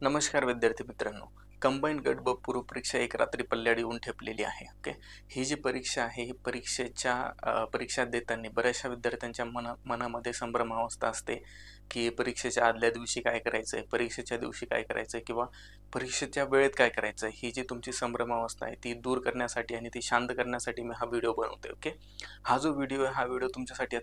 नमस्कार विद्यार्थी मित्रांनो. कंबाईंड गट ब पूर्व परीक्षा एक रात्री पल्ल्याड येऊन ठेपलेली आहे. ओके. ही जी परीक्षा आहे, ही परीक्षा देताना बऱ्याचशा विद्यार्थ्यांच्या मनामध्ये संभ्रमावस्था असते, की परीक्षेच्या आदल्या दिवशी काय करायचंय, परीक्षेच्या दिवशी काय करायचंय किंवा परीक्षेच्या वेळेत काय करायचंय. ही जी तुमची संभ्रमावस्था आहे, ती दूर करण्यासाठी आणि ती शांत करण्यासाठी मी हा व्हिडिओ बनवतोय. ओके. हा जो व्हिडिओ आहे, हा व्हिडिओ तुमच्यासाठी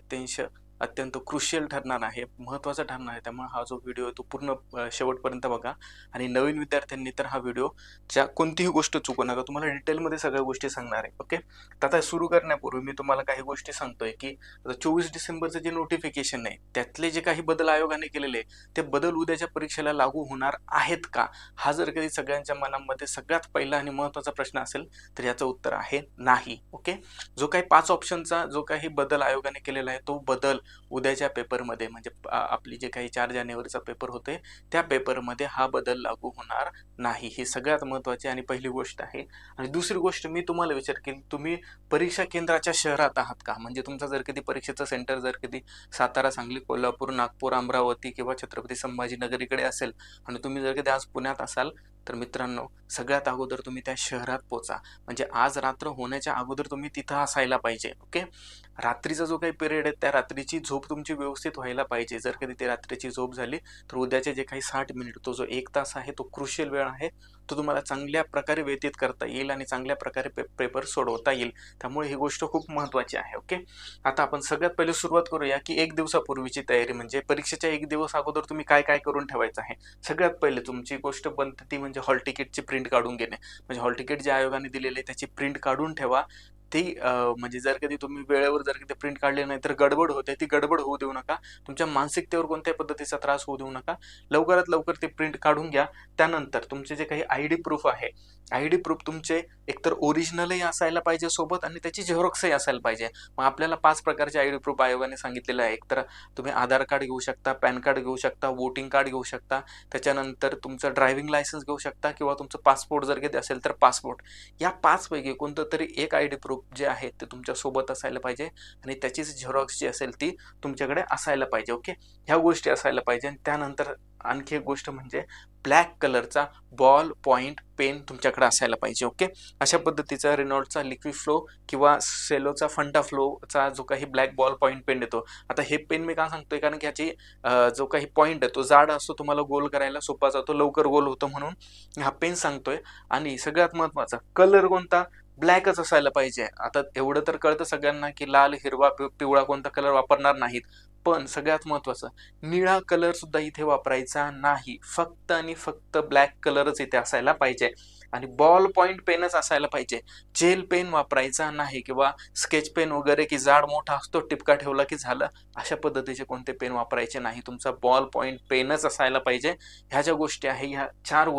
अत्यंत क्रुशियल ठरणार आहे, महत्त्वाचा ठरणार आहे. त्यामुळे हा जो व्हिडिओ आहे तो पूर्ण शेवटपर्यंत बघा. आणि नवीन विद्यार्थ्यांनी तर हा व्हिडिओच्या कोणतीही गोष्ट चुकू नका. तुम्हाला डिटेलमध्ये सगळ्या गोष्टी सांगणार आहे. ओके. तर आता सुरू करण्यापूर्वी मी तुम्हाला काही गोष्टी सांगतोय, की 24 डिसेंबरचं जे नोटिफिकेशन आहे, त्यातले जे काही बदल आयोगाने केलेले ते बदल उद्याच्या परीक्षेला लागू होणार आहेत का? हा जर कधी सगळ्यांच्या मनामध्ये सगळ्यात पहिला आणि महत्त्वाचा प्रश्न असेल, तर याचं उत्तर आहे नाही. ओके. जो काही 5 ऑप्शनचा जो काही बदल आयोगाने केलेला आहे, तो बदल उद्याच्या पेपरमध्ये म्हणजे आपली जे काही 4 जानेवारीचा पेपर होतोय, त्या पेपरमध्ये हा बदल लागू होणार नाही. ही सगळ्यात महत्त्वाची आणि पहिली गोष्ट आहे. आणि दुसरी गोष्ट मी तुम्हाला विचारेल, की तुम्ही परीक्षा केंद्राच्या शहरात आहात का? म्हणजे तुमचं जर कधी परीक्षेचं सेंटर जर कधी सातारा, सांगली, कोल्हापूर, नागपूर, अमरावती किंवा छत्रपती संभाजीनगर इकडे असेल आणि तुम्ही जर कधी आज पुण्यात असाल, तर मित्रांनो सगळ्यात अगोदर तुम्ही त्या शहरात पोहोचा. म्हणजे आज रात्र होण्याच्या अगोदर तुम्ही तिथं असायला पाहिजे. ओके. रात्रीचा जो काही पिरियड आहे, त्या रात्रीची झोप तुमची व्यवस्थित व्हायला पाहिजे. जर कधी ती रात्रीची झोप झाली, तर उद्याचे जे काही 60 मिनिट, तो जो 1 तास आहे, तो क्रुशियल वेळ आहे. तो तुम्हाला चांगल्या प्रकारे व्यतीत करता येईल आणि चांगल्या प्रकारे पेपर सोडवता येईल. त्यामुळे ही गोष्ट खूप महत्त्वाची आहे. ओके. आता आपण सगळ्यात पहिले सुरुवात करूया, की 1 दिवसापूर्वीची तयारी म्हणजे परीक्षेच्या 1 दिवस अगोदर तुम्ही काय-काय करून ठेवायचं आहे. सगळ्यात पहिले तुमची गोष्ट बनते ती म्हणजे हॉल तिकीटची प्रिंट काढून घेणे. म्हणजे हॉल तिकीट जे आयोगाने दिलेले आहे, त्याची प्रिंट काढून ठेवा. ती म्हणजे जर कधी तुम्ही वेळेवर जर कधी प्रिंट काढली नाही, तर गडबड होते. ती गडबड होऊ देऊ नका. तुमच्या मानसिकतेवर कोणत्याही पद्धतीचा त्रास होऊ देऊ नका. लवकरात लवकर ते प्रिंट काढून घ्या. त्यानंतर तुमचे जे काही आयडी प्रूफ आहे, आयडी प्रूफ तुमचे एकतर ओरिजिनलही असायला पाहिजे सोबत आणि त्याची झेरॉक्सही असायला पाहिजे. मग आपल्याला 5 प्रकारचे आयडी प्रूफ आयोगाने सांगितलेले आहे. एकतर तुम्ही आधार कार्ड घेऊ शकता, पॅन कार्ड घेऊ शकता, वोटिंग कार्ड घेऊ शकता. त्याच्यानंतर तुमचं ड्रायव्हिंग लायसन्स घेऊ शकता किंवा तुमचं पासपोर्ट जर कधी असेल तर पासपोर्ट. या 5 पैकी कोणतं तरी एक आयडी प्रूफ जे आहे ते तुमच्या सोबत असायला पाहिजे आणि त्याचीच झेरॉक्स जी असेल ती तुमच्याकडे असायला पाहिजे. ओके. ह्या गोष्टी असायला पाहिजे आणि त्यानंतर आणखी एक गोष्ट म्हणजे ब्लॅक कलरचा बॉल पॉइंट पेन तुमच्याकडे असायला पाहिजे. ओके. अशा पद्धतीचा रेनॉल्डचा लिक्विड फ्लो किंवा सेलोचा फंटा फ्लोचा जो काही ब्लॅक बॉल पॉइंट पेन येतो. आता हे पेन मी का सांगतोय, कारण की ह्याची जो काही पॉइंट आहे तो जाड असतो, तुम्हाला गोल करायला सोपा जातो, लवकर गोल होतो, म्हणून हा पेन सांगतोय. आणि सगळ्यात महत्त्वाचा कलर कोणता, ब्लॅकच असायला पाहिजे. आता एवढं तर कळतं सगळ्यांना, की लाल, हिरवा, पिवळा कोणता कलर वापरणार नाहीत. पण सगळ्यात महत्त्वाचं निळा कलर सुद्धा इथे वापरायचा नाही. फक्त आणि फक्त ब्लॅक कलरच इथे असायला पाहिजे. आणि बॉल पॉइंट पेनच असायला पाहिजे. जेल पेन वापरायचा नाही किंवा स्केच पेन वगैरे, की जाड मोठा असतो, टिपका ठेवला की झालं, अशा पद्धतीचे कोणते पेन वापरायचे नाही. तुमचा बॉल पॉइंट पेनच असायला पाहिजे. ह्या ज्या गोष्टी आहे, ह्या 4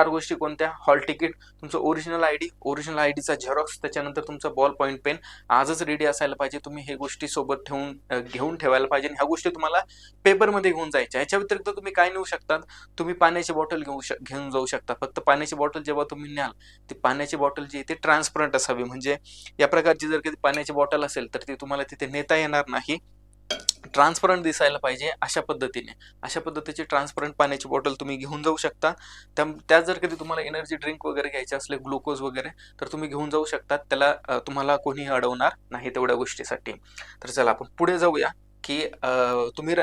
गोष्टी कोणत्या, हॉल तिकीट, तुमचं ओरिजिनल आयडीचा झेरॉक्स, त्याच्यानंतर तुमचा बॉल पॉइंट पेन आजच रेडी असायला पाहिजे. तुम्ही हे गोष्टी सोबत घेऊन ठेवायला पाहिजे. ह्या गोष्टी तुम्हाला पेपरमध्ये घेऊन जायच्या. ह्याच्या व्यतिरिक्त तुम्ही काय नेऊ शकतात, तुम्ही पाण्याची बॉटल घेऊन जाऊ शकता. फक्त पाण्याची बॉटल जेव्हा तुम्ही न्याल, ती पाण्याची बॉटल जी आहे ती ट्रान्सपरंट असावी. म्हणजे या प्रकारची जर कधी पाण्याची बॉटल असेल तर ती तुम्हाला तिथे नेता येणार नाही. ट्रान्सपरंट दिसायला पाहिजे अशा पद्धतीची ट्रान्सपरंट पाण्याची बॉटल तुम्ही घेऊन जाऊ शकता. त्या जर कधी तुम्हाला एनर्जी ड्रिंक वगैरे घ्यायचे असले, ग्लुकोज वगैरे, तर तुम्ही घेऊन जाऊ शकतात. त्याला तुम्हाला कोणीही अडवणार नाही तेवढ्या गोष्टीसाठी. तर चला आपण पुढे जाऊया, की तुम्ही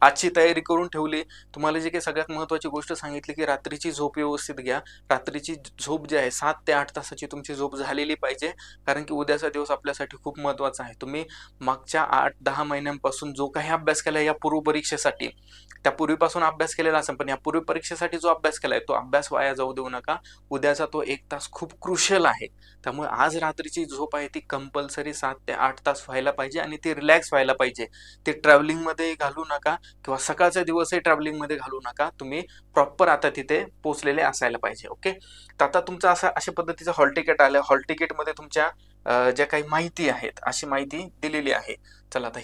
आजची तयारी करून ठेवली. तुम्हाला जी काही सगळ्यात महत्त्वाची गोष्ट सांगितली, की रात्रीची झोप व्यवस्थित घ्या. रात्रीची झोप जी आहे 7 ते 8 तासाची तुमची झोप झालेली पाहिजे. कारण की उद्याचा दिवस आपल्यासाठी खूप महत्त्वाचा आहे. तुम्ही मागच्या 8-10 महिन्यांपासून जो काही अभ्यास केला या पूर्व परीक्षेसाठी, त्या पूर्वीपासून अभ्यास केलेला असेल, पण या पूर्व परीक्षेसाठी जो अभ्यास केलाय तो अभ्यास वाया जाऊ देऊ नका. उद्याचा तो 1 तास खूप क्रुशियल आहे. त्यामुळे आज रात्रीची झोप आहे ती कंपल्सरी 7 ते 8 तास व्हायला पाहिजे आणि ती रिलॅक्स व्हायला पाहिजे. ते ट्रॅव्हलिंगमध्ये घालू नका किंवा सकाळचा दिवसही ट्रॅव्हलिंगमध्ये घालू नका. तुम्ही प्रॉपर आता तिथे पोहोचलेले असायला पाहिजे. ओके. तर आता तुमचं अशा पद्धतीचं हॉल तिकीट आलं. हॉल तिकीटमध्ये तुमच्या ज्या काही माहिती आहेत, अशी माहिती दिलेली आहे. चला आता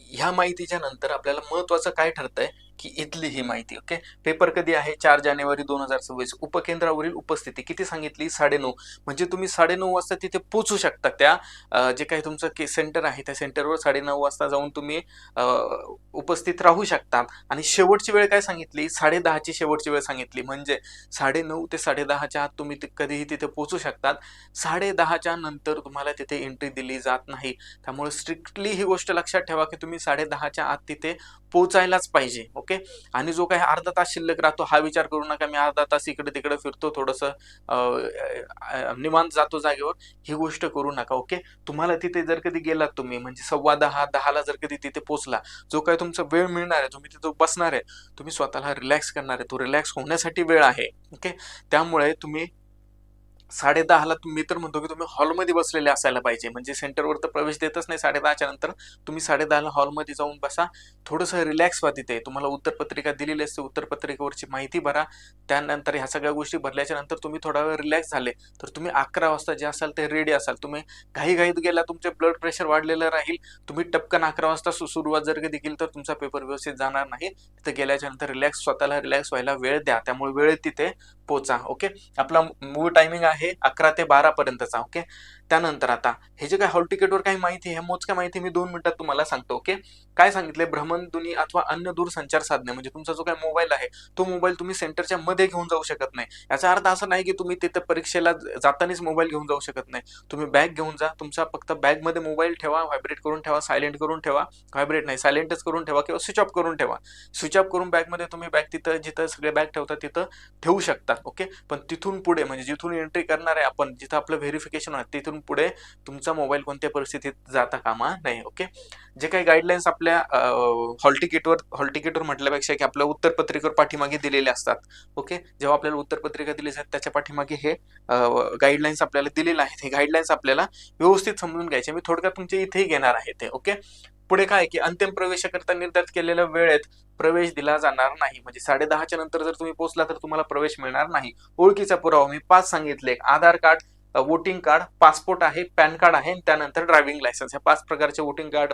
ह्या माहितीच्या नंतर आपल्याला महत्त्वाचं काय ठरतंय, की इथली ही माहिती. ओके, पेपर कधी आहे? 4 जानेवारी 2026. उपकेंद्रावरील उपस्थिती किती सांगितली? 9:30. म्हणजे तुम्ही 9:30 वाजता तिथे पोहोचू शकता. जे काही तुमचं सेंटर आहे त्या सेंटरवर 9:30 वाजता जाऊन तुम्ही उपस्थित राहू शकता. आणि शेवटची वेळ काय सांगितली? 10:30ची शेवटची वेळ सांगितली. म्हणजे 9:30 ते 10:30च्या आत तुम्ही कधीही तिथे पोहोचू शकतात. 10:30च्या नंतर तुम्हाला तिथे एंट्री दिली जात नाही. त्यामुळे स्ट्रिक्टली ही गोष्ट लक्षात ठेवा की तुम्ही 10:30च्या आत तिथे पोहोचायलाच पाहिजे. ओके, आणि जो काही अर्धा तास शिल्लक राहतो हा विचार करू नका मी अर्धा तास इकडे तिकडे फिरतो, थोडंसं निवांत जातो जागेवर, ही गोष्ट करू नका. ओके, तुम्हाला तिथे जर कधी गेलात तुम्ही म्हणजे 9:15-10ला जर कधी तिथे पोहोचला, जो काही तुमचा वेळ मिळणार आहे, तुम्ही तिथे बसणार आहे, तुम्ही स्वतःला रिलॅक्स करणार आहे, तो रिलॅक्स होण्यासाठी वेळ आहे. ओके, त्यामुळे तुम्ही 10:30ला मी तर म्हणतो की तुम्ही हॉलमध्ये बसलेले असायला पाहिजे. म्हणजे सेंटरवर तर प्रवेश देतच नाही 10:30च्या नंतर. तुम्ही 10:30ला हॉलमध्ये जाऊन बसा, थोडंसं रिलॅक्स व्हा तिथे. तुम्हाला उत्तरपत्रिका दिलेली असते, उत्तरपत्रिकेवरची माहिती भरा. त्यानंतर ह्या सगळ्या गोष्टी भरल्याच्या नंतर तुम्ही थोडा वेळ रिलॅक्स झाले, तर तुम्ही 11 वाजता जे असाल ते रेडी असाल. तुम्ही घाईघाईत गेला, तुमचे ब्लड प्रेशर वाढलेलं राहील. तुम्ही टपकन 11 वाजता सुरुवात जर कधी केली तर तुमचा पेपर व्यवस्थित जाणार नाही. तिथे गेल्याच्या नंतर स्वतःला रिलॅक्स व्हायला वेळ द्या. त्यामुळे वेळेत तिथे पोचा. ओके, आपला मूळ टायमिंग आहे 11 ते 12 पर्यंतचा. ओके, त्यानंतर आता हे जे काही हॉल तिकीटवर काही माहिती आहे, मोजक्या माहिती मी 2 मिनिटात तुम्हाला सांगतो. ओके, काय सांगितले? भ्रमणध्वनी अथवा अन्य दूरसंचार साधने, म्हणजे तुमचा जो काही मोबाईल आहे तो मोबाईल तुम्ही सेंटरच्या मध्ये घेऊन जाऊ शकत नाही. याचा अर्थ असा नाही की तुम्ही तिथे परीक्षेला जातानाच मोबाईल घेऊन जाऊ शकत नाही. तुम्ही बॅग घेऊन जा, तुमचा फक्त बॅगमध्ये मोबाईल ठेवा, व्हायब्रेट करून ठेवा, सायलेंट करून ठेवा, व्हायब्रेट नाही सायलेंटच करून ठेवा किंवा स्विच ऑफ करून ठेवा. स्विच ऑफ करून बॅगमध्ये तुम्ही बॅग तिथं जिथं सगळे बॅग ठेवता तिथं ठेवू शकता. ओके, पण तिथून पुढे म्हणजे जिथून एंट्री करणार आहे आपण, जिथं आपलं व्हेरिफिकेशन आहे, तिथून पुढे तुमचा मोबाईल कोणत्या परिस्थितीत जाता कामा नये. ओके, जे काही गाईडलाईन्स आपल्या हॉल तिकीटवर म्हटल्यापेक्षा की आपल्या उत्तरपत्रिकेवर पाठीमागे दिलेले असतात. ओके, जेव्हा आपल्याला उत्तरपत्रिका दिली जाते त्याच्या पाठीमागे हे गाईडलाईन्स आपल्याला दिलेले आहेत. हे गाईडलाईन्स आपल्याला व्यवस्थित समजून घ्यायचे. मी थोडक्यात तुमच्या इथेही घेणार आहे ते. ओके, पुढे काय की अंतिम प्रवेशाकरता निर्धारित केलेल्या वेळेत प्रवेश दिला जाणार नाही. म्हणजे 10:30च्या नंतर जर तुम्ही पोहोचला तर तुम्हाला प्रवेश मिळणार नाही. ओळखीचा पुरावा मी 5 सांगितले: आधार कार्ड, वोटिंग कार्ड, पासपोर्ट आहे, पॅन कार्ड आहे, त्यानंतर ड्रायव्हिंग लायसन्स. ह्या 5 प्रकारचे वोटिंग कार्ड,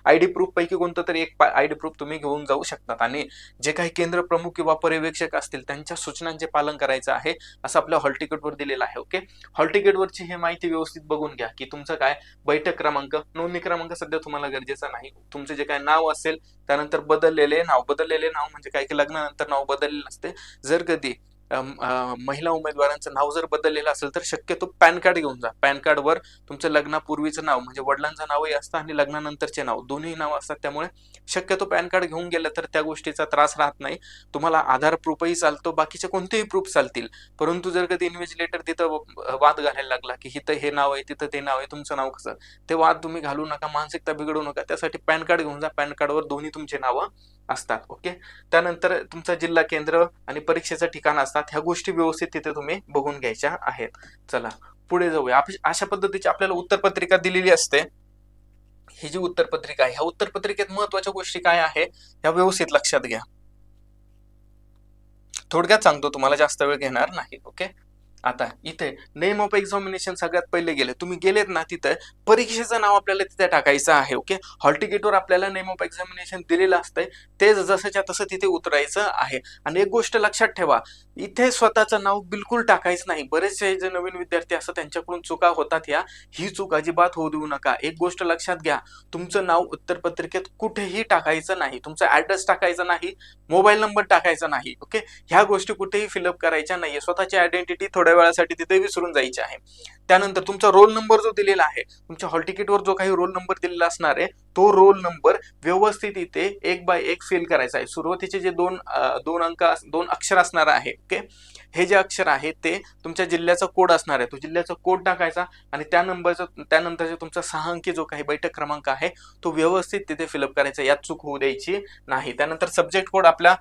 आयडी प्रूफ पैकी कोणतं तरी एक आयडी प्रूफ तुम्ही घेऊन जाऊ शकतात. आणि जे काही केंद्र प्रमुख किंवा पर्यवेक्षक असतील त्यांच्या सूचनांचे पालन करायचं आहे असं आपल्या हॉल तिकीटवर दिलेलं आहे. ओके, हॉल तिकीटवरची ही माहिती व्यवस्थित बघून घ्या की तुमचं काय बैठक क्रमांक, नोंदणी क्रमांक सध्या तुम्हाला गरजेचा नाही. तुमचं जे काय नाव असेल, त्यानंतर बदललेले नाव म्हणजे काय की लग्नानंतर नाव बदललेलं असते. जर कधी महिला उमेदवारांचं नाव जर बदललेलं असेल तर शक्यतो पॅन कार्ड घेऊन जा. पॅन कार्डवर तुमचं लग्नापूर्वीचं नाव म्हणजे वडिलांचं नावही असतं आणि लग्नानंतरचे नाव दोन्ही नाव असतात. त्यामुळे शक्यतो पॅन कार्ड घेऊन गेलं तर त्या गोष्टीचा त्रास राहत नाही. तुम्हाला आधार प्रूफही चालतो, बाकीचे कोणतेही प्रूफ चालतील. परंतु जर कधी इन्व्हिजिलेटर तिथं वाद घालायला लागला की इथं हे नाव आहे तिथं ते नाव आहे, तुमचं नाव कसं, ते वाद तुम्ही घालू नका, मानसिकता बिघडू नका. त्यासाठी पॅन कार्ड घेऊन जा. पॅन कार्डवर दोन्ही तुमची नावं असतात. ओके, त्यानंतर तुमचा जिल्हा केंद्र आणि परीक्षेचं ठिकाण असतात. ह्या गोष्टी व्यवस्थित तिथे तुम्ही बघून घ्यायच्या आहेत. चला पुढे जाऊया. अशा पद्धतीची आपल्याला उत्तरपत्रिका दिलेली असते. ही जी उत्तरपत्रिका आहे, ह्या उत्तरपत्रिकेत महत्वाच्या गोष्टी काय आहे ह्या व्यवस्थित लक्षात घ्या. थोडक्यात सांगतो, तुम्हाला जास्त वेळ घेणार नाही. ओके, आता इथे नेम ऑफ एक्झामिनेशन सगळ्यात पहिले गेले, तुम्ही गेलेत ना तिथे परीक्षेचं नाव आपल्याला तिथे टाकायचं आहे. ओके, हॉल तिकीटवर आपल्याला नेम ऑफ एक्झामिनेशन दिलेलं असतंय, ते जसंच्या तसं तिथे उतरायचं आहे. आणि एक गोष्ट लक्षात ठेवा, इथे स्वतःचं नाव बिलकुल टाकायचं नाही. बरेचसे जे नवीन विद्यार्थी असतात त्यांच्याकडून चुका होतात, ही चूक अजिबात होऊ देऊ नका. एक गोष्ट लक्षात घ्या, तुमचं नाव उत्तरपत्रिकेत कुठेही टाकायचं नाही, तुमचा ऍड्रेस टाकायचा नाही, मोबाईल नंबर टाकायचा नाही. ओके, ह्या गोष्टी कुठेही फिलअप करायच्या नाहीये. स्वतःची आयडेंटिटी थोड्या वेळासाठी तिथे विसरून जायची आहे. त्यानंतर तुमचा रोल नंबर जो दिलेला आहे, तुमच्या हॉल तिकीटवर जो काही रोल नंबर दिलेला असणार आहे, तो रोल नंबर व्यवस्थित इथे 1 बाय 1 फिल करायचा आहे. सुरुवातीचे जे दोन अक्षर असणार आहे, ओके, हे जे अक्षर आहे ते तुमच्या जिल्ह्याचा कोड असणार आहे, तो जिल्ह्याचा कोड टाकायचा. आणि त्यानंतरचा तुमचा 6 अंकी जो काही बैठक क्रमांक आहे तो व्यवस्थित तिथे फिलअप करायचा, यात चूक होऊ द्यायची नाही. त्यानंतर सब्जेक्ट कोड आपला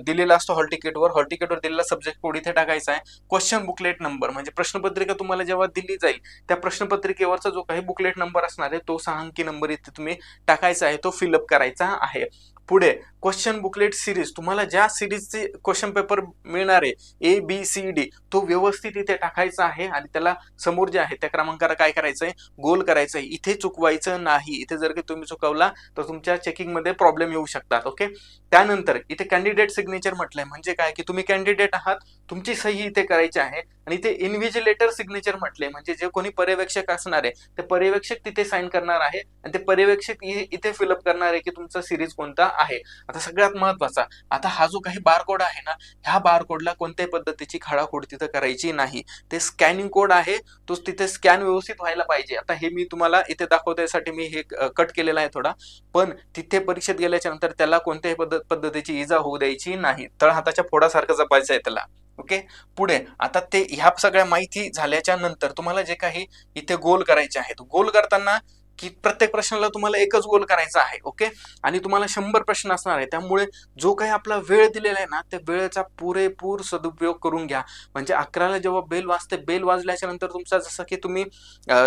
दिलेला असतो हॉल तिकीटवर दिलेला सब्जेक्ट कोड इथे टाकायचा आहे. क्वेश्चन बुकलेट नंबर म्हणजे प्रश्नपत्रिका तुम्हाला जेव्हा दिली जाईल त्या प्रश्नपत्रिकेवरचा जो काही बुकलेट नंबर असणार आहे तो 6 अंकी नंबर इथे तुम्ही टाकायचा आहे, तो फिलअप करायचा आहे. पुढे क्वेश्चन बुकलेट सिरीज, तुम्हाला ज्या सिरीजचे क्वेश्चन पेपर मिळणार आहे ABCD, तो व्यवस्थित इथे टाकायचा आहे आणि त्याला समोर जे आहे त्या क्रमांकाला काय करायचंय, गोल करायचंय. इथे चुकवायचं नाही. इथे जर का तुम्ही चुकवला तर तुमच्या चेकिंग मध्ये प्रॉब्लेम येऊ शकतात. ओके. त्यानंतर इथे कॅन्डिडेट सिग्नेचर म्हटलंय, म्हणजे काय की तुम्ही कॅन्डिडेट आहात, तुमची सही इथे करायची आहे. आणि इथे इन्व्हिजिलेटर सिग्नेचर म्हटले, म्हणजे जे कोणी पर्यवेक्षक असणार आहे ते पर्यवेक्षक तिथे साइन करणार आहे आणि ते पर्यवेक्षक इथे फिलअप करणार आहे की तुमचा सिरीज कोणता आहे. आता सगळ्यात महत्वाचा, आता हा जो काही बारकोड आहे ना, ह्या बारकोडला कोणत्याही पद्धतीची खाडाखोड तिथं करायची नाही. ते स्कॅनिंग कोड आहे, तोच तिथे स्कॅन व्यवस्थित व्हायला पाहिजे. आता हे मी तुम्हाला इथे दाखवण्यासाठी मी हे कट केलेला आहे थोडा, पण तिथे परीक्षेत गेल्याच्या नंतर त्याला कोणत्याही पद्धतीची इजा होऊ द्यायची नाही. तळहाताच्या फोडासारखं जपायचं आहे त्याला. ओके. पुढे आता ते ह्या सगळ्या माहिती झाल्याच्या नंतर तुम्हाला जे काही इथे गोल करायचे आहेत, गोल करताना की प्रत्येक प्रश्नाला तुम्हाला एकच गोल करायचा आहे. ओके. आणि तुम्हाला 100 प्रश्न असणार आहे, त्यामुळे जो काही आपला वेळ दिलेला आहे ना, त्या वेळेचा पुरेपूर सदुपयोग करून घ्या. म्हणजे 11ला जेव्हा बेल वाजते, बेल वाजल्याच्या नंतर तुमचा जसं की तुम्ही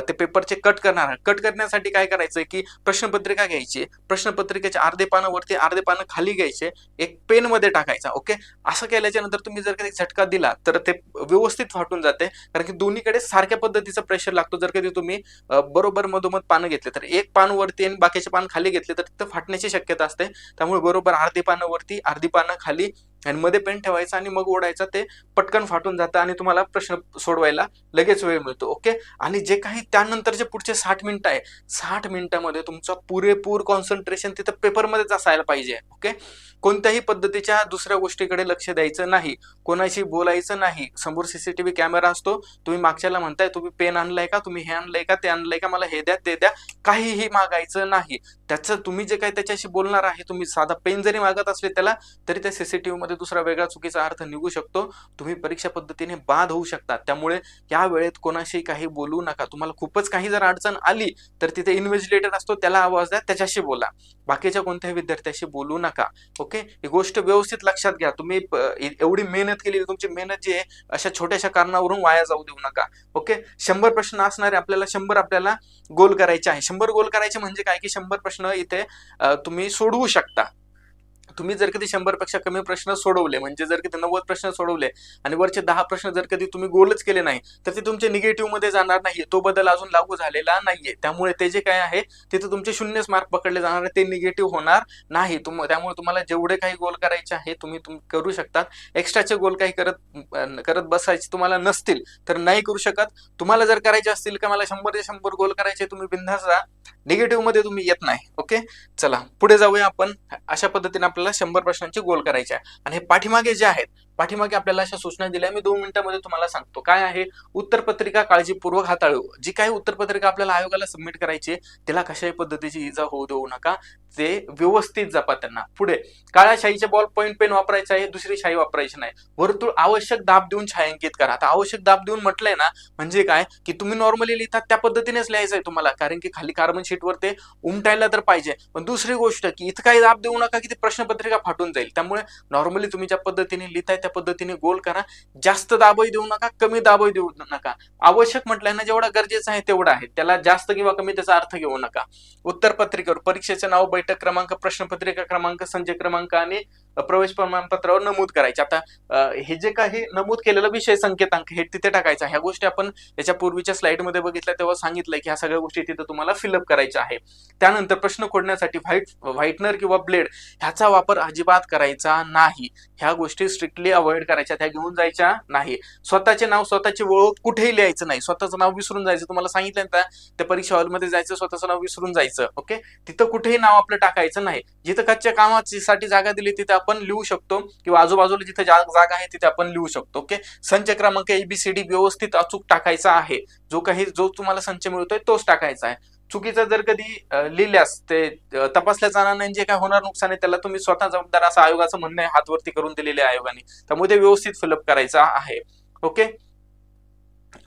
ते पेपरचे कट करणार, कट करण्यासाठी काय करायचंय की प्रश्नपत्रिका घ्यायची, प्रश्नपत्रिकेच्या अर्धे पानं वरती अर्धे पानं खाली घ्यायचे, एक पेन मध्ये टाकायचा. ओके. असं केल्याच्या नंतर तुम्ही जर कधी झटका दिला तर ते व्यवस्थित फाटून जाते, कारण की दोन्हीकडे सारख्या पद्धतीचा प्रेशर लागतो. जर कधी तुम्ही बरोबर मधोमध पानं घेतले तर एक पान वरती आणि बाकीचे पान खाली घेतले तर तिथं फाटण्याची शक्यता असते. त्यामुळे बरोबर अर्धी पानं वरती अर्धी पानं खाली आणि मध्ये पेन ठेवायचा आणि मग ओढायचा, ते पटकन फाटून जातं आणि तुम्हाला प्रश्न सोडवायला लगेच वेळ मिळतो. ओके. आणि जे काही त्यानंतरचे पुढचे 60 मिनिटं आहे, 60 मिनिटांमध्ये तुमचा पुरेपूर कॉन्सन्ट्रेशन तिथं पेपरमध्येच असायला पाहिजे. ओके. कोणत्याही पद्धतीच्या दुसऱ्या गोष्टीकडे लक्ष द्यायचं नाही, कोणाशी बोलायचं नाही. समोर CCTV कॅमेरा असतो, तुम्ही मागच्याला म्हणताय तुम्ही पेन आणलाय का, तुम्ही हे आणलंय का, ते आणलंय का, मला हे द्या ते द्या, काहीही मागायचं नाही. त्याचं तुम्ही जे काही त्याच्याशी बोलणार आहे, तुम्ही साधा पेन जरी मागत असले त्याला, तरी त्या CCTV मध्ये दुसरा वेगळा चुकीचा अर्थ निघू शकतो. तुम्ही परीक्षा पद्धतीने बाद होऊ शकतात. त्यामुळे या वेळेत कोणाशी काही बोलू नका. तुम्हाला खूपच काही जर अडचण आली तर तिथे इन्व्हिजिलेटर असतो, त्याला आवाज द्या, त्याच्याशी बोला. बाकीच्या कोणत्याही विद्यार्थ्याशी बोलू नका. ओके. ही गोष्ट व्यवस्थित लक्षात घ्या. तुम्ही एवढी मेहनत केली, तुमची मेहनत जी आहे अशा छोट्याशा कारणावरून वाया जाऊ देऊ नका. ओके. 100 प्रश्न असणारे आपल्याला 100 आपल्याला गोल करायचे आहे. 100 गोल करायचे म्हणजे काय की 100 प्रश्न इथे तुम्ही सोडवू शकता. तुम्ही जर कधी 100 पेक्षा कमी प्रश्न सोडवले, म्हणजे जर कधी 90 प्रश्न सोडवले आणि वरचे 10 प्रश्न जर कधी तुम्ही गोलच केले नाही, तर ते तुमचे निगेटिव्ह मध्ये जाणार नाहीये. तो बदल अजून लागू झालेला नाहीये. त्यामुळे ते जे काय आहे तिथे तुमचे 0 मार्क पकडले जाणार, ते निगेटिव्ह होणार नाही. त्यामुळे तुम्हाला जेवढे काही गोल करायचे आहे तुम्ही करू शकतात. एक्स्ट्राचे गोल काही करत बसायचे तुम्हाला नसतील तर नाही करू शकत. तुम्हाला जर करायचे असतील का मला 100 ते 100 गोल करायचे, तुम्ही बिंदास जा. निगेटिव्ह मध्ये तुम्ही येत नाही. ओके. चला पुढे जाऊया आपण. अशा पद्धतीने आपल्याला 100 प्रश्नांचे गोल करायचे आहे. आणि हे पाठीमागे जे आहेत, पाठीमागे आपल्याला अशा सूचना दिल्या, मी 2 मिनिटांमध्ये तुम्हाला सांगतो. काय आहे? उत्तरपत्रिका काळजीपूर्वक हाताळू. जी काही उत्तरपत्रिका आपल्याला आयोगाला सबमिट करायची, त्याला कशाही पद्धतीची इजा होऊ देऊ नका. ते व्यवस्थित जपा त्यांना. पुढे काळ्या शाईचे बॉल पॉईंट पेन वापरायचा आहे, दुसरी शाई वापरायची नाही. वर्तुळ आवश्यक दाब देऊन छायांकित करा. आता आवश्यक दाब देऊन म्हटलंय ना, म्हणजे काय की तुम्ही नॉर्मली लिहितात त्या पद्धतीनेच लिहायचं आहे तुम्हाला, कारण की खाली कार्बन शीटवर ते उमटायला तर पाहिजे. पण दुसरी गोष्ट की इथं काही दाब देऊ नका की ती प्रश्नपत्रिका फाटून जाईल. त्यामुळे नॉर्मली तुम्ही ज्या पद्धतीने लिहिताय त्या पद्धतीने गोल करा. जास्त दाबही देऊ नका, कमी दाबही देऊ नका. आवश्यक म्हटलंय ना, जेवढा गरजेचं आहे तेवढा आहे, त्याला जास्त किंवा कमी त्याचा अर्थ घेऊ नका. उत्तरपत्रिकेवर परीक्षेचे नाव, बैठक क्रमांक, प्रश्नपत्रिका क्रमांक, संचय क्रमांक आणि प्रवेश प्रमाणपत्रावर नमूद करायचे. आता हे जे काही नमूद केलेलं विषय संकेतांक हे तिथे टाकायचा. ह्या गोष्टी आपण याच्या पूर्वीच्या स्लाइड मध्ये बघितल्या तेव्हा सांगितलंय की ह्या सगळ्या गोष्टी तिथे तुम्हाला फिलअप करायच्या आहे. त्यानंतर प्रश्न खोडण्यासाठी व्हाईटनर किंवा ब्लेड ह्याचा वापर अजिबात करायचा नाही. ह्या गोष्टी स्ट्रिक्टली अवॉइड करायच्या, त्या घेऊन जायच्या नाही. स्वतःचे नाव, स्वतःची ओळख कुठेही लिहायचं नाही. स्वतःचं नाव विसरून जायचं. तुम्हाला सांगितलं ना त्या परीक्षा हॉलमध्ये जायचं, स्वतःचं नाव विसरून जायचं. ओके. तिथं कुठेही नाव आपलं टाकायचं नाही. जिथं कच्च्या कामासाठी जागा दिली तिथे आपण लिहू शकतो, किंवा आजूबाजूला जिथे जागा आहे तिथे आपण लिहू शकतो. ओके. संच क्रमांक ABCD व्यवस्थित अचूक टाकायचा आहे. जो तुम्हाला संच मिळतोय तोच टाकायचा आहे. चुकीचं जर कधी लिहिल्यास ते तपासल्या जाणार नाही. जे काय होणार नुकसान आहे त्याला तुम्ही स्वतः जबाबदार, असं आयोगाचं म्हणणं आहे, हात वरती करून दिलेले आयोगाने. त्यामुळे ते व्यवस्थित फिलअप करायचं आहे. ओके.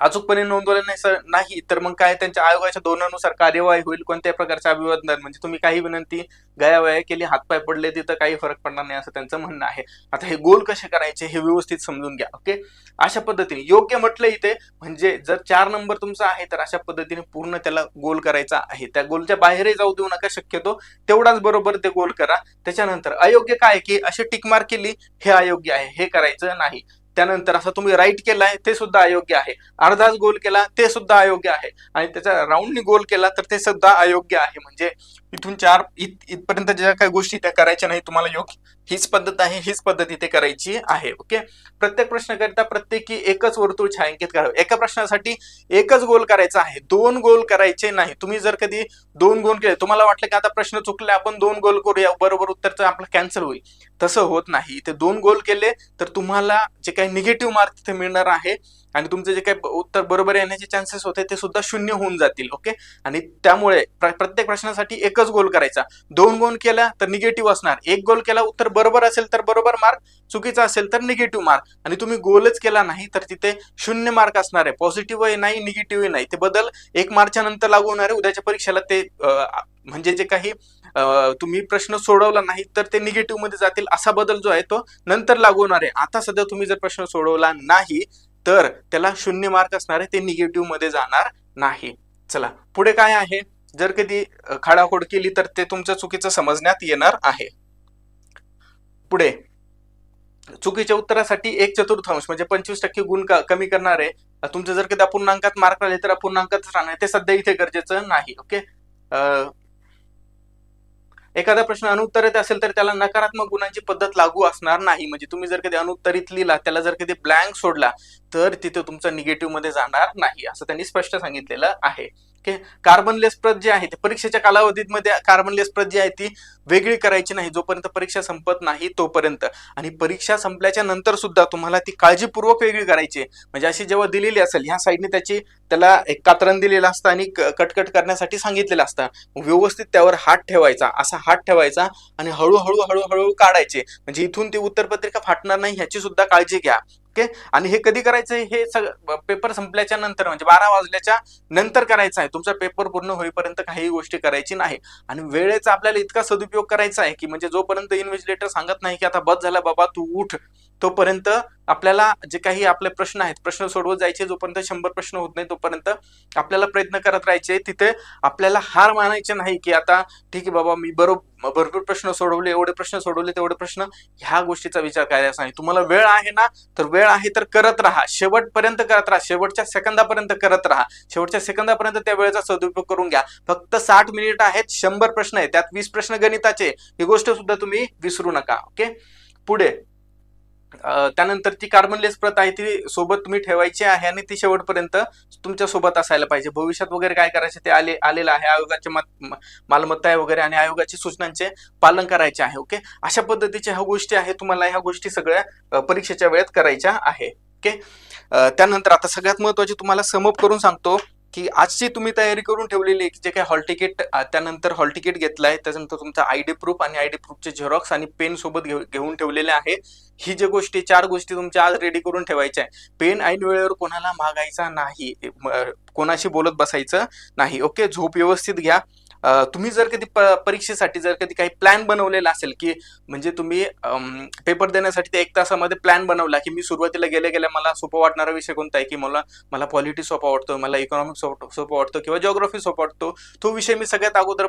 अचूकपणे नोंदवले नाही तर मग काय त्यांच्या आयोगाच्या धोरणानुसार कार्यवाही होईल. कोणत्याही प्रकारचे अभिवादन म्हणजे तुम्ही काही विनंती गयावया केली, हातपाय पडले, तिथं काही फरक पडणार नाही असं त्यांचं म्हणणं आहे. आता हे गोल कसे करायचे हे व्यवस्थित समजून घ्या. ओके, अशा पद्धतीने योग्य म्हटलं इथे, म्हणजे जर 4 नंबर तुमचा आहे तर अशा पद्धतीने पूर्ण त्याला गोल करायचा आहे. त्या गोलच्या बाहेरही जाऊ देऊ नका शक्यतो, तेवढाच बरोबर ते गोल करा. त्याच्यानंतर अयोग्य काय की अशी टिक मार्क केली, हे अयोग्य आहे, हे करायचं नाही. त्यानंतर असं तुम्ही राईट केलाय ते सुद्धा अयोग्य आहे. अर्धाच गोल केला ते सुद्धा अयोग्य आहे. आणि त्याच्या राऊंडनी गोल केला तर ते सुद्धा अयोग्य आहे. म्हणजे इथून 4 इथपर्यंत ज्या काही गोष्टी त्या करायच्या नाही. तुम्हाला योग्य हीच पद्धत आहे, हीच पद्धत इथे करायची आहे. ओके, प्रत्येक प्रश्नाकरिता प्रत्येकी एकच वर्तुळ छायांकित करावं. एका प्रश्नासाठी एकच गोल करायचा आहे, 2 गोल करायचे नाही. तुम्ही जर कधी 2 गोल केले, तुम्हाला वाटलं की आता प्रश्न चुकले, आपण 2 गोल करूया, बरोबर उत्तरचं आपलं कॅन्सल होईल, तसं होत नाही. ते 2 गोल केले तर तुम्हाला जे काही निगेटिव्ह मार्क तिथे मिळणार आहे आणि तुमचे जे काही उत्तर बरोबर येण्याचे चान्सेस होते ते सुद्धा 0 होऊन जातील. ओके, आणि त्यामुळे प्रत्येक प्रश्नासाठी एकच गोल करायचा. 2 गोल केला तर निगेटिव्ह असणार, 1 गोल केला उत्तर बरोबर असेल तर बरोबर मार्क, चुकीचा असेल तर निगेटिव्ह मार्क. आणि तुम्ही गोलच केला नाही तर तिथे 0 मार्क असणार आहे. पॉझिटिव्हही नाही, निगेटिव्हही नाही. ते बदल 1 मार्चच्या नंतर लागू होणार आहे. उद्याच्या परीक्षेला ते म्हणजे जे काही तुम्ही प्रश्न सोडवला नाही तर ते निगेटिव्ह मध्ये जातील. असा बदल जो आहे तो नंतर लागू होणार आहे. आता सध्या तुम्ही जर प्रश्न सोडवला नाही तर त्याला 0 मार्क असणार आहे, ते निगेटिव्ह मध्ये जाणार नाही. चला पुढे काय आहे, जर कधी खाडाखोड केली तर ते तुमचं चुकीचं समजण्यात येणार आहे. पुढे चुकीच्या उत्तरासाठी 1/4 म्हणजे 25% गुण कमी करणार आहे. तुमचं जर कधी अपूर्णांकात मार्क राहिले तर अपूर्णांकातच राहणार, ते सध्या इथे गरजेचं नाही. ओके, एखादा प्रश्न अनुत्तरित असेल तर त्याला नकारात्मक गुणांची पद्धत लागू असणार नाही. म्हणजे तुम्ही जर कधी अनुत्तरित लिहिला, त्याला जर कधी ब्लँक सोडला तर तिथे तुमचा निगेटिव्ह मध्ये जाणार नाही, असं त्यांनी स्पष्ट सांगितलेलं आहे. ओके, कार्बनलेस प्रत जे आहे ते परीक्षेच्या कालावधीमध्ये कार्बनलेस प्रत जी आहे ती वेगळी करायची नाही जोपर्यंत परीक्षा संपत नाही तोपर्यंत. आणि परीक्षा संपल्याच्या नंतर सुद्धा तुम्हाला ती काळजीपूर्वक वेगळी करायची. म्हणजे अशी जेव्हा दिलेली असेल, ह्या साईडने त्याला एक कात्रण दिलेलं असतं आणि कटकट करण्यासाठी सांगितलेलं असतं. व्यवस्थित त्यावर हात ठेवायचा, असा हात ठेवायचा आणि हळूहळू हळूहळू काढायचे. म्हणजे इथून ती उत्तरपत्रिका फाटणार नाही ह्याची सुद्धा काळजी घ्या. ओके, आणि हे कधी करायचंय, हे सगळं पेपर संपल्याच्या नंतर म्हणजे 12 वाजल्याच्या नंतर करायचं आहे. तुमचा पेपर पूर्ण होईपर्यंत काही गोष्टी करायची नाही. आणि वेळेचा आपल्याला इतका सदुपयोग करायचा आहे की म्हणजे जोपर्यंत इन्व्हिजिलेटर सांगत नाही की आता बस झाला बाबा तू उठ, तोपर्यंत आपल्याला जे काही आपले प्रश्न आहेत प्रश्न सोडवत जायचे. जोपर्यंत 100 प्रश्न होत नाही तोपर्यंत आपल्याला प्रयत्न करत राहायचे. तिथे आपल्याला हार मानायचे नाही की आता ठीक आहे बाबा मी भरपूर प्रश्न सोडवले, एवढे प्रश्न सोडवले, तेवढे प्रश्न, ह्या गोष्टीचा विचार करायचा नाही. तुम्हाला वेळ आहे ना, तर वेळ आहे तर करत राहा, शेवटपर्यंत करत राहा, शेवटच्या सेकंदापर्यंत करत राहा. शेवटच्या सेकंदापर्यंत त्या वेळेचा सदुपयोग करून घ्या. फक्त 60 मिनिट आहेत, 100 प्रश्न आहेत, त्यात 20 प्रश्न गणिताचे, ही गोष्ट सुद्धा तुम्ही विसरू नका. ओके, पुढे त्यानंतर ती कार्बनलेस प्रत आहे ती सोबत तुम्ही ठेवायची आहे आणि ती शेवटपर्यंत तुमच्या सोबत असायला पाहिजे. भविष्यात वगैरे काय करायचे ते आलेलं आहे. आयोगाचे मालमत्ता आहे वगैरे आणि आयोगाची सूचनांचे पालन करायचे आहे. ओके, अशा पद्धतीच्या ह्या गोष्टी आहेत. तुम्हाला ह्या गोष्टी सगळ्या परीक्षेच्या वेळेत करायच्या आहे. ओके, त्यानंतर आता सगळ्यात महत्वाची तुम्हाला समअप करून सांगतो की आजची तुम्ही तयारी करून ठेवलेली जे काही हॉल तिकीट, त्यानंतर हॉल तिकीट घेतलाय, त्याच्यानंतर तुमचा आयडी प्रूफ आणि आयडी प्रूफचे झेरॉक्स आणि पेन सोबत घेऊन ठेवलेले आहे. ही जे गोष्टी 4 गोष्टी तुमच्या आज रेडी करून ठेवायच्या आहे. पेन ऐन वेळेवर कोणाला मागायचा नाही, कोणाशी बोलत बसायचं नाही. ओके, झोप व्यवस्थित घ्या. तुम्ही जर कधी परीक्षेसाठी जर कधी काही प्लॅन बनवलेला असेल की म्हणजे तुम्ही पेपर देण्यासाठी ते 1 तासामध्ये प्लॅन बनवला की मी सुरुवातीला गेल्या मला सोपा वाटणारा विषय कोणता आहे की मला पॉलिटी सोपा वाटतो, मला इकॉनॉमिक्स सोपा वाटतो किंवा जिओग्राफी सोपा वाटतो, तो विषय मी सगळ्यात अगोदर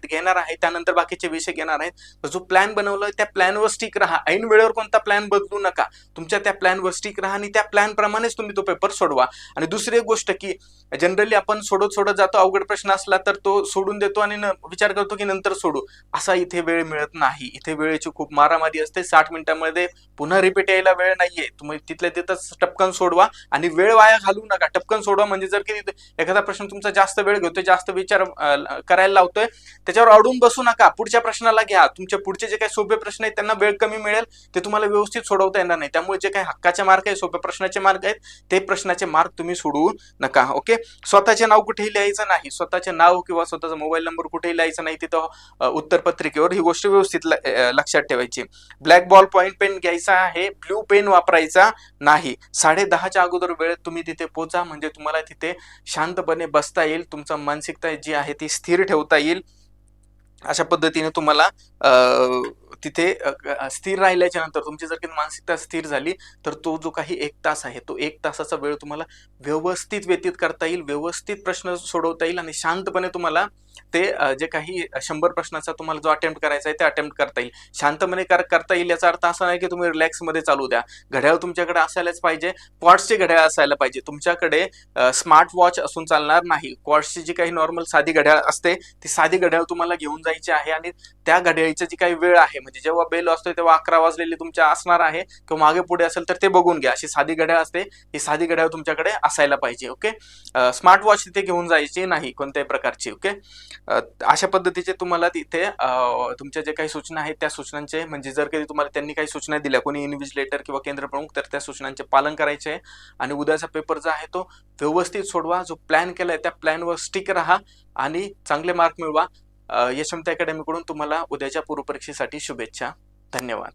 घेणार आहे, त्यानंतर बाकीचे विषय घेणार आहेत. जो प्लॅन बनवलाय त्या प्लॅनवर स्टिक राहा. ऐन वेळेवर कोणता प्लॅन बदलू नका. तुमच्या त्या प्लॅनवर स्टिक राहा आणि त्या प्लॅन प्रमाणेच तुम्ही तो पेपर सोडवा. आणि दुसरी एक गोष्ट की जनरली आपण सोडत जातो, अवघड प्रश्न असला तर तो सोडून देतो आणि विचार करतो की नंतर सोडू. असा इथे वेळ मिळत नाही. इथे वेळेची खूप मारामारी असते. 60 मिनिटांमध्ये पुन्हा रिपीट यायला वेळ नाहीये. तुम्ही तिथल्या तिथंच टपकन सोडवा आणि वेळ वाया घालवू नका. टपकन सोडवा. म्हणजे जर की एखादा प्रश्न तुमचा जास्त वेळ घेतोय, जास्त विचार करायला लावतोय, त्याच्यावर अडून बसू नका. पुढच्या प्रश्नाला घ्या. तुमचे पुढचे जे काही सोपे प्रश्न आहेत त्यांना वेळ कमी मिळेल, ते तुम्हाला व्यवस्थित सोडवता येणार नाही. त्यामुळे जे काही हक्काचे मार्क आहेत, सोप्या प्रश्नाचे मार्क आहेत, ते प्रश्नाचे मार्क तुम्ही सोडवू नका. ओके, स्वतःचे नाव कुठेही लिहायचं नाही. स्वतःचे नाव किंवा स्वतःचा मोबाईल मोबाईल नंबर कुठेही लिहायचा नाही तिथं उत्तरपत्रिकेवर, ही गोष्ट व्यवस्थित लक्षात ठेवायची. ब्लॅक बॉल पॉइंट पेन घ्यायचा आहे, ब्ल्यू पेन वापरायचा नाही. 10:30च्या अगोदर वेळेत तुम्ही तिथे पोहोचा, म्हणजे तुम्हाला तिथे शांतपणे बसता येईल, तुमचा मानसिकता जी आहे ती स्थिर ठेवता येईल. अशा पद्धतीने तुम्हाला तिथे स्थिर राहिल्याच्या नंतर तुमची जर काही मानसिकता स्थिर झाली तर तो जो काही 1 तास आहे, तो 1 तासाचा वेळ तुम्हाला व्यवस्थित व्यतीत करता येईल, व्यवस्थित प्रश्न सोडवता येईल आणि शांतपणे तुम्हाला ते जे काही 100 प्रश्नाचा तुम्हाला जो अटेम्प्ट करायचा आहे ते अटेम्प्ट करता येईल. शांतपणे करता येईल याचा अर्थ असा नाही की तुम्ही रिलॅक्समध्ये चालू द्या. घड्याळ तुमच्याकडे असायलाच पाहिजे, क्वार्ट्सचे घड्याळ असायला पाहिजे. तुमच्याकडे स्मार्ट वॉच असून चालणार नाही. क्वार्ट्सची जी काही नॉर्मल साधी घड्याळ असते ती साधी घड्याळ तुम्हाला घेऊन जायची आहे आणि त्या घड्याळीची जी काही वेळ आहे, म्हणजे जेव्हा बेल वाजतोय तेव्हा 11 वाजलेली तुमच्या असणार आहे किंवा मागे पुढे असेल तर ते बघून घ्या. अशी साधी घड्याळ असते, ही साधी घड्याळ तुमच्याकडे असायला पाहिजे. ओके, स्मार्ट वॉच तिथे घेऊन जायची नाही कोणत्याही प्रकारची. ओके, अशा पद्धतीचे तुम्हाला तिथे तुमच्या जे काही सूचना आहेत त्या सूचनांचे, म्हणजे जर कधी तुम्हाला त्यांनी काही सूचना दिल्या कोणी इन्व्हिजिलेटर किंवा केंद्र प्रमुख, तर त्या सूचनांचे पालन करायचे आहे आणि उद्याचा पेपर जो आहे तो व्यवस्थित सोडवा. जो प्लॅन केलाय त्या प्लॅनवर स्टिक राहा आणि चांगले मार्क मिळवा. यशवंत अकॅडमीकडून तुम्हाला उद्याच्या पूर्वपरीक्षेसाठी शुभेच्छा. धन्यवाद.